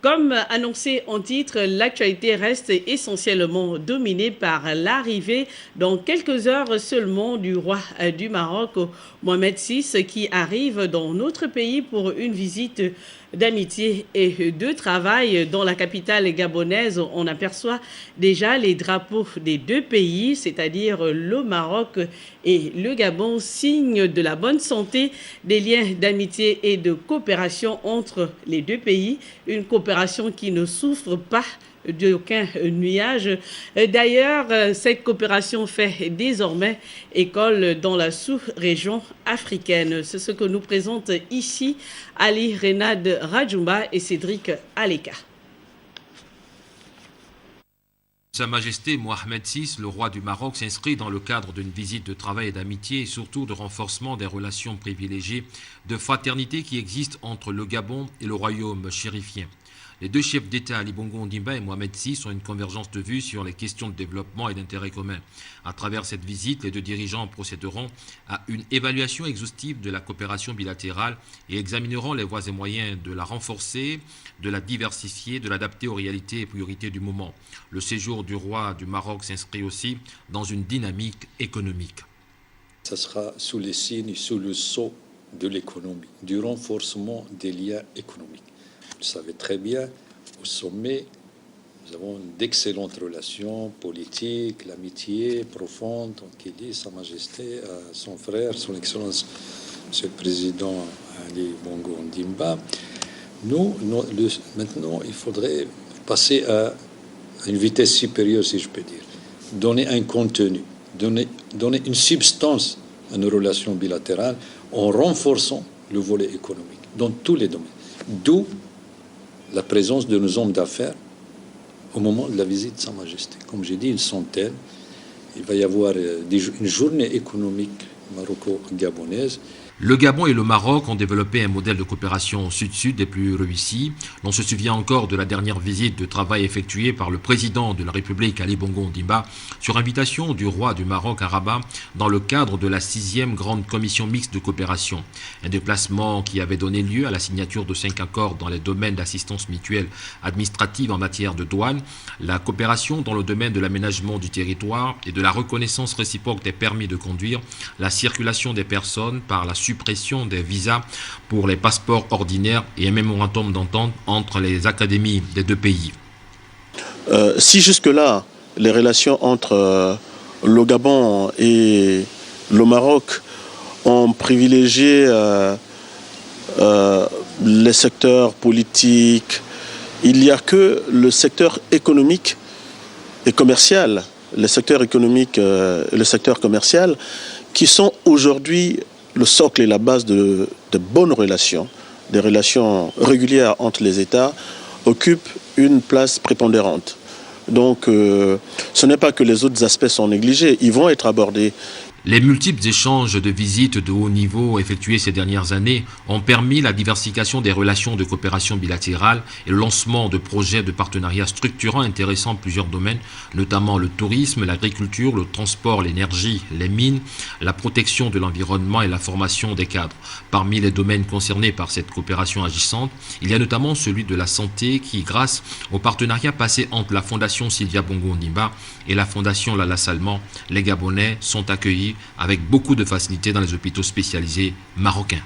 Comme annoncé en titre, l'actualité reste essentiellement dominée par l'arrivée dans quelques heures seulement du roi du Maroc, Mohamed VI, qui arrive dans notre pays pour une visite d'amitié et de travail. Dans la capitale gabonaise, on aperçoit déjà les drapeaux des deux pays, c'est-à-dire le Maroc et le Gabon, signe de la bonne santé des liens d'amitié et de coopération entre les deux pays. Une coopération qui ne souffre pas d'aucun nuage. D'ailleurs, cette coopération fait désormais école dans la sous-région africaine. C'est ce que nous présentent ici Ali Renad Radjoumba et Cédric Aleka. Sa Majesté Mohamed VI, le roi du Maroc, s'inscrit dans le cadre d'une visite de travail et d'amitié et surtout de renforcement des relations privilégiées de fraternité qui existent entre le Gabon et le royaume chérifien. Les deux chefs d'État, Ali Bongo Ondimba et Mohamed VI, ont une convergence de vues sur les questions de développement et d'intérêt commun. À travers cette visite, les deux dirigeants procéderont à une évaluation exhaustive de la coopération bilatérale et examineront les voies et moyens de la renforcer, de la diversifier, de l'adapter aux réalités et priorités du moment. Le séjour du roi du Maroc s'inscrit aussi dans une dynamique économique. Ça sera sous les signes, sous le sceau de l'économie, du renforcement des liens économiques. Vous le savez très bien, au sommet, nous avons d'excellentes relations politiques, l'amitié profonde, qui lie Sa Majesté à son frère, son Excellence, Monsieur le Président Ali Bongo Ondimba. Maintenant, il faudrait passer à une vitesse supérieure, si je peux dire. Donner un contenu, donner une substance à nos relations bilatérales en renforçant le volet économique dans tous les domaines. D'où la présence de nos hommes d'affaires au moment de la visite de Sa Majesté. Comme j'ai dit, une centaine. Il va y avoir une journée économique maroco-gabonaise. Le Gabon et le Maroc ont développé un modèle de coopération sud-sud des plus réussis. On se souvient encore de la dernière visite de travail effectuée par le président de la République, Ali Bongo Ondimba, sur invitation du roi du Maroc à Rabat, dans le cadre de la 6e grande commission mixte de coopération. Un déplacement qui avait donné lieu à la signature de 5 accords dans les domaines d'assistance mutuelle administrative en matière de douane, la coopération dans le domaine de l'aménagement du territoire et de la reconnaissance réciproque des permis de conduire, la circulation des personnes par la suppression des visas pour les passeports ordinaires et un mémorandum d'entente entre les académies des deux pays. Si jusque-là, les relations entre le Gabon et le Maroc ont privilégié les secteurs politiques, il n'y a que le secteur économique et commercial, le secteur économique et le secteur commercial qui sont aujourd'hui le socle et la base de bonnes relations, des relations régulières entre les États, occupent une place prépondérante. Donc, ce n'est pas que les autres aspects sont négligés, ils vont être abordés. Les multiples échanges de visites de haut niveau effectués ces dernières années ont permis la diversification des relations de coopération bilatérale et le lancement de projets de partenariat structurants intéressant plusieurs domaines, notamment le tourisme, l'agriculture, le transport, l'énergie, les mines, la protection de l'environnement et la formation des cadres. Parmi les domaines concernés par cette coopération agissante, il y a notamment celui de la santé qui, grâce au partenariat passé entre la Fondation Sylvia Bongo Ondimba et la Fondation Lala Salman, les Gabonais sont accueillis avec beaucoup de facilité dans les hôpitaux spécialisés marocains.